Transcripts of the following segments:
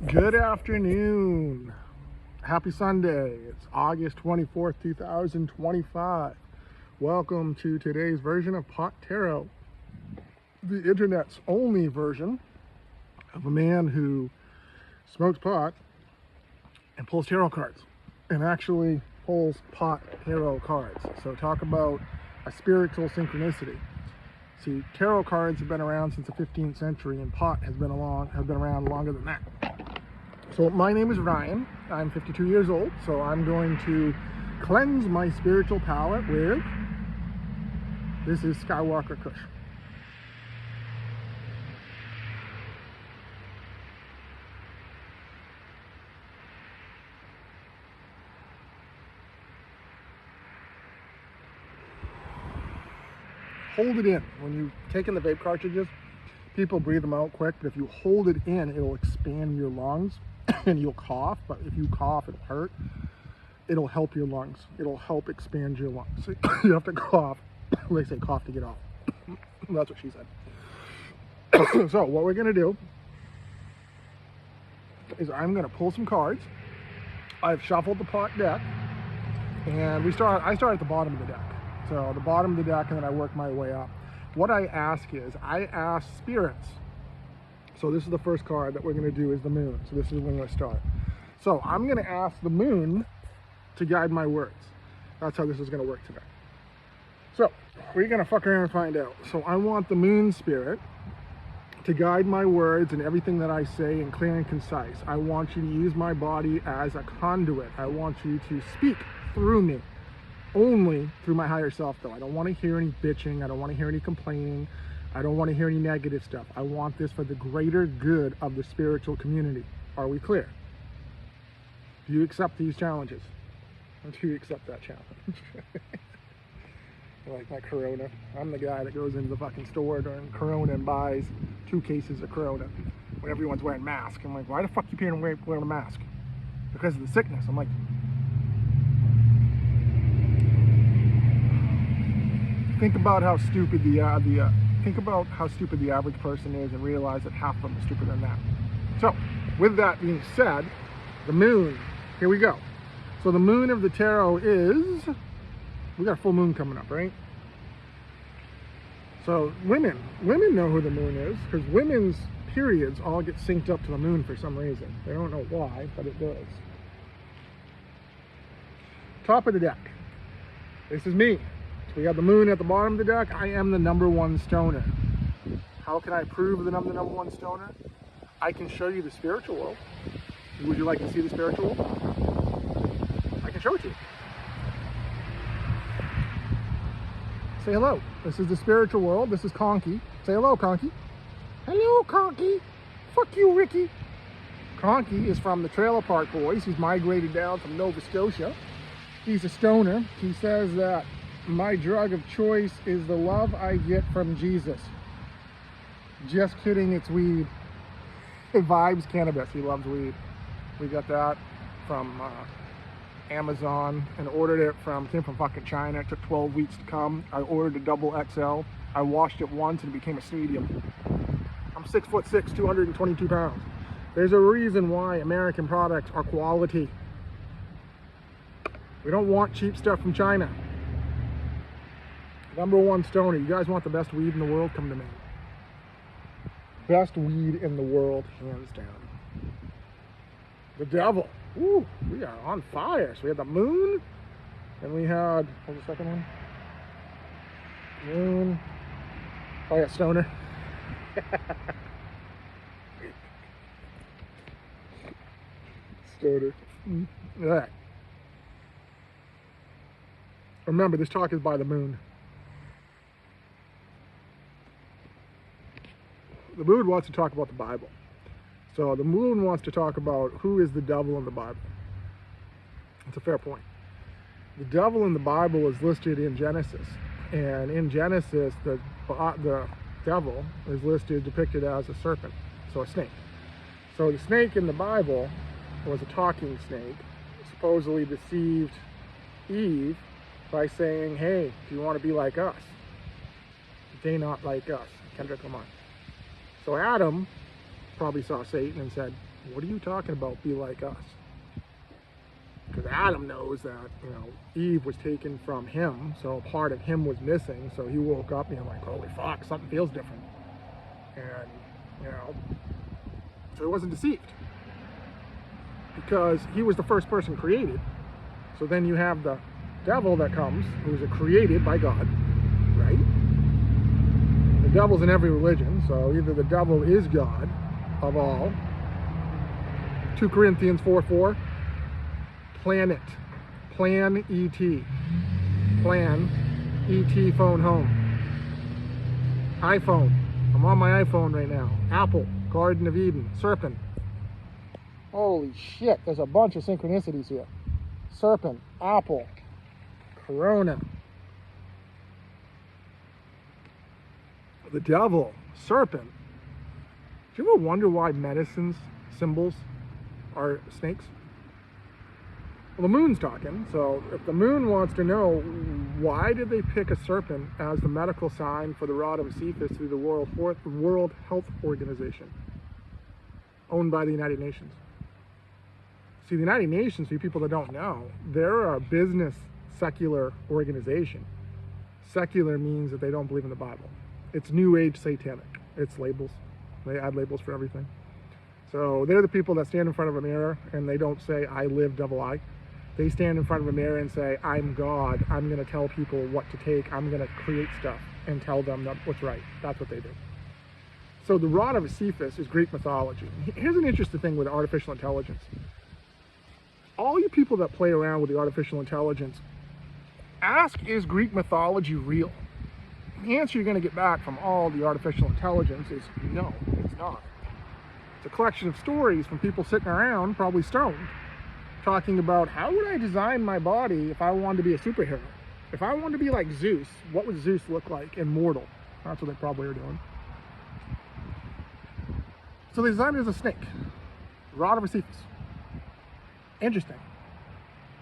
Good afternoon. Happy Sunday. It's August 24th, 2025. Welcome to today's version of Pot Tarot, the internet's only version of a man who smokes pot and pulls tarot cards, and actually pulls pot tarot cards. So talk about a spiritual synchronicity. See, tarot cards have been around since the 15th century, and pot has been around longer than that. So my name is Ryan. I'm 52 years old, so I'm going to cleanse my spiritual palate with, this is Skywalker Kush. Hold it in. When you take in the vape cartridges, people breathe them out quick, but if you hold it in, it'll expand your lungs and you'll cough. But if you cough, it'll hurt. It'll help your lungs. It'll help expand your lungs. So you have to cough. They say cough to get off. That's what she said. So what we're gonna do is I'm gonna pull some cards. I've shuffled the pot deck, and I start at the bottom of the deck. So the bottom of the deck, and then I work my way up. What I ask spirits. So this is the first card that we're going to do is the moon. So this is when we're going to start. So I'm going to ask the moon to guide my words. That's how this is going to work today. So we're going to fuck around and find out. So I want the moon spirit to guide my words and everything that I say in clear and concise. I want you to use my body as a conduit. I want you to speak through me. Only through my higher self, though. I don't want to hear any bitching. I don't want to hear any complaining. I don't want to hear any negative stuff. I want this for the greater good of the spiritual community. Are we clear? Do you accept these challenges? Or do you accept that challenge? Like my Corona. I'm the guy that goes into the fucking store during Corona and buys 2 cases of Corona when everyone's wearing masks. I'm like, why the fuck you wearing a mask? Because of the sickness. I'm like, think about how stupid the average person is, and realize that half of them are stupider than that. So, with that being said, the moon. Here we go. So the moon of the tarot is, we got a full moon coming up, right? So women know who the moon is, because women's periods all get synced up to the moon for some reason. They don't know why, but it does. Top of the deck. This is me. We have the moon at the bottom of the deck. I am the #1 stoner. How can I prove that I'm the #1 stoner? I can show you the spiritual world. Would you like to see the spiritual world? I can show it to you. Say hello. This is the spiritual world. This is Conky. Say hello, Conky. Hello, Conky. Fuck you, Ricky. Conky is from the Trailer Park Boys. He's migrated down from Nova Scotia. He's a stoner. He says that my drug of choice is the love I get from Jesus. Just kidding, it's weed. It vibes cannabis. He loves weed. We got that from Amazon and ordered it came from fucking China. It took 12 weeks to come. I ordered a double XL. I washed it once and it became a medium. I'm 6'6", 222 pounds. There's a reason why American products are quality. We don't want cheap stuff from China. #1 stoner. You guys want the best weed in the world? Come to me. Best weed in the world, hands down. The devil. Ooh, we are on fire. So we had the moon, and we had, what was the second one? Moon. Oh yeah, stoner. Stoner. All right. Remember, this talk is by the moon. The moon wants to talk about the Bible. So the moon wants to talk about who is the devil in the Bible. That's a fair point. The devil in the Bible is listed in Genesis. And in Genesis, the devil is depicted as a serpent, so a snake. So the snake in the Bible was a talking snake, supposedly deceived Eve by saying, hey, do you want to be like us? They not like us. Kendrick Lamar. So Adam probably saw Satan and said, What are you talking about, be like us? Because Adam knows that, Eve was taken from him, so part of him was missing, so he woke up being like, holy fuck, something feels different. And, so he wasn't deceived. Because he was the first person created. So then you have the devil that comes, who's created by God, right? The devil's in every religion, so either the devil is God of all. 2 Corinthians 4:4. Planet. Plan E.T. Plan E.T. phone home. iPhone. I'm on my iPhone right now. Apple. Garden of Eden. Serpent. Holy shit, there's a bunch of synchronicities here. Serpent. Apple. Corona. The devil. Serpent. Do you ever wonder why medicine's symbols are snakes? Well, the moon's talking, so if the moon wants to know why did they pick a serpent as the medical sign for the rod of Cephas through the World Health Organization, owned by the United Nations. See, the United Nations, for you people that don't know, they're a business secular organization. Secular means that they don't believe in the Bible. It's New Age satanic. It's labels. They add labels for everything. So they're the people that stand in front of a mirror and they don't say, I live, devil I. They stand in front of a mirror and say, I'm God. I'm going to tell people what to take. I'm going to create stuff and tell them what's right. That's what they do. So the rod of Cephas is Greek mythology. Here's an interesting thing with artificial intelligence. All you people that play around with the artificial intelligence, ask, is Greek mythology real? The answer you're going to get back from all the artificial intelligence is no, it's not. It's a collection of stories from people sitting around, probably stoned, talking about how would I design my body if I wanted to be a superhero? If I wanted to be like Zeus, what would Zeus look like? Immortal. That's what they probably are doing. So they designed it as a snake. Rod of Cephas. Interesting.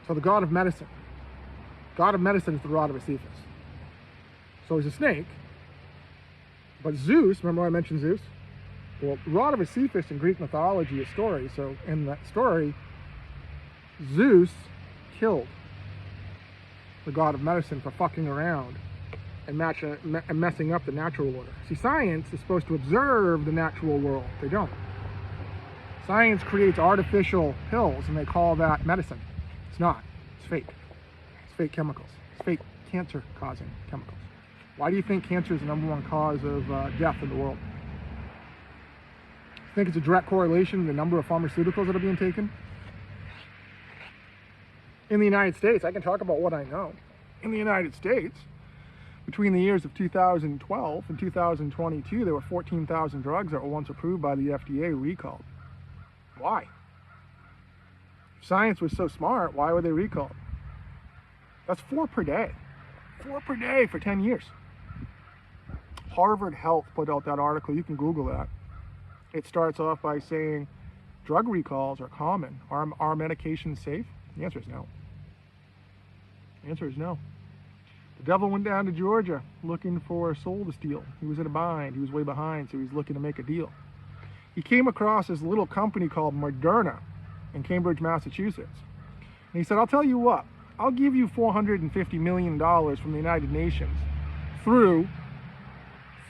So the god of medicine. God of medicine is the rod of Cephas. So he's a snake. But Zeus, remember I mentioned Zeus? Well, the rod of Cephas in Greek mythology is story. So in that story, Zeus killed the god of medicine for fucking around and messing up the natural order. See, science is supposed to observe the natural world. They don't. Science creates artificial pills and they call that medicine. It's not. It's fake. It's fake chemicals. It's fake cancer-causing chemicals. Why do you think cancer is the #1 cause of death in the world? I think it's a direct correlation to the number of pharmaceuticals that are being taken. In the United States, I can talk about what I know. In the United States, between the years of 2012 and 2022, there were 14,000 drugs that were once approved by the FDA recalled. Why? If science was so smart, why were they recalled? That's 4 per day. 4 per day for 10 years. Harvard Health put out that article. You can Google that. It starts off by saying drug recalls are common. Are medications safe? The answer is no. The answer is no. The devil went down to Georgia looking for a soul to steal. He was in a bind. He was way behind, so he was looking to make a deal. He came across this little company called Moderna in Cambridge, Massachusetts. And he said, I'll tell you what, I'll give you $450 million from the United Nations through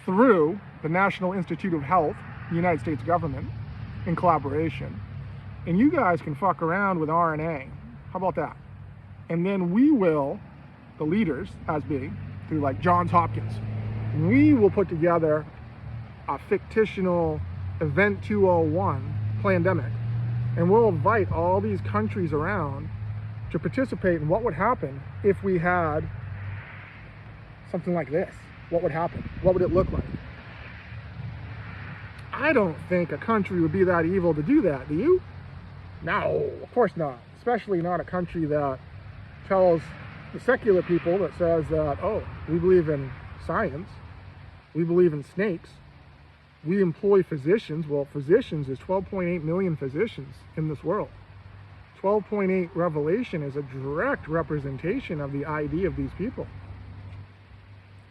the National Institute of Health, the United States government, in collaboration. And you guys can fuck around with RNA. How about that? And then we will, the leaders, as being, through like Johns Hopkins, we will put together a fictional Event 201 pandemic. And we'll invite all these countries around to participate in what would happen if we had something like this. What would happen? What would it look like? I don't think a country would be that evil to do that, do you? No, of course not. Especially not a country that tells the secular people that says that, oh, we believe in science, we believe in snakes, we employ physicians. Well, physicians, there's 12.8 million physicians in this world. 12.8 Revelation is a direct representation of the ID of these people.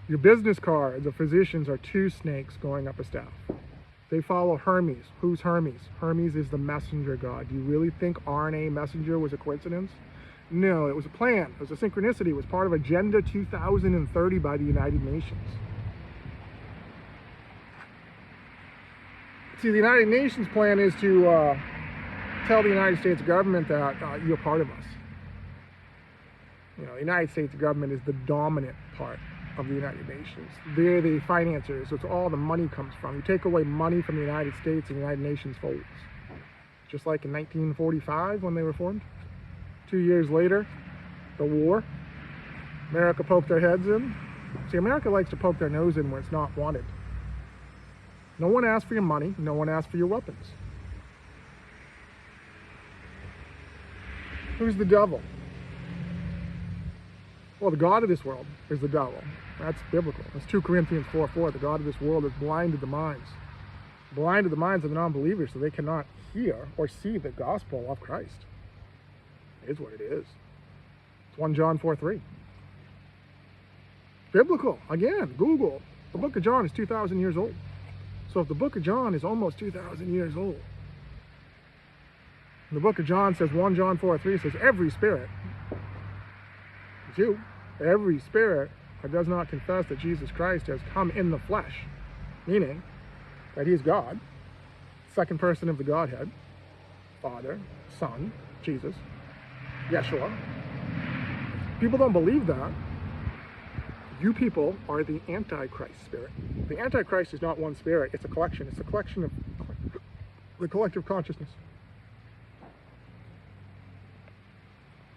Your business cards of physicians are 2 snakes going up a staff. They follow Hermes. Who's Hermes? Hermes is the messenger god. Do you really think RNA messenger was a coincidence? No, it was a plan. It was a synchronicity. It was part of Agenda 2030 by the United Nations. See, the United Nations plan is to tell the United States government that you're part of us. You know, the United States government is the dominant part of the United Nations. They're the financiers. So it's all the money comes from. You take away money from the United States and the United Nations folds. Just like in 1945 when they were formed. 2 years later, the war. America poked their heads in. See, America likes to poke their nose in where it's not wanted. No one asked for your money. No one asked for your weapons. Who's the devil? Well, the god of this world is the devil. That's biblical. That's 2 Corinthians 4:4. The god of this world has blinded the minds. Blinded the minds of the non-believers so they cannot hear or see the gospel of Christ. It is what it is. It's 1 John 4:3. Biblical. Again, Google. The book of John is 2,000 years old. So if the book of John is almost 2,000 years old, and the book of John says, 1 John 4:3 says, every spirit, it's you, every spirit that does not confess that Jesus Christ has come in the flesh, meaning that he is God, second person of the Godhead, Father, Son, Jesus, Yeshua. People don't believe that. You people are the Antichrist spirit. The Antichrist is not one spirit, it's a collection. It's a collection of the collective consciousness.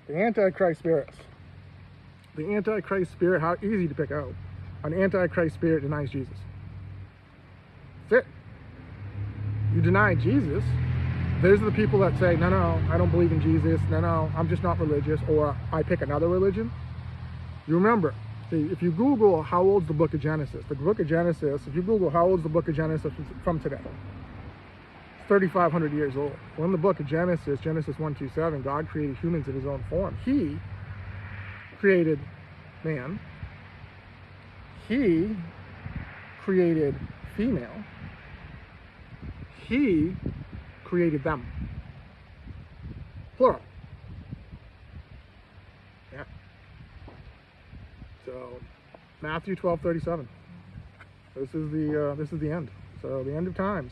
The Antichrist spirits. The Antichrist spirit, how easy to pick out. An Antichrist spirit denies Jesus. That's it. You deny Jesus, those are the people that say, no, I don't believe in Jesus. No, I'm just not religious. Or I pick another religion. You remember, see, if you Google how old's the book of Genesis, if you Google how old's the book of Genesis from today, it's 3,500 years old. Well, in the book of Genesis, Genesis 1:27, God created humans in his own form. He created man. He created female. He created them. Plural. Yeah. So Matthew 12:37. This is the end. So the end of times.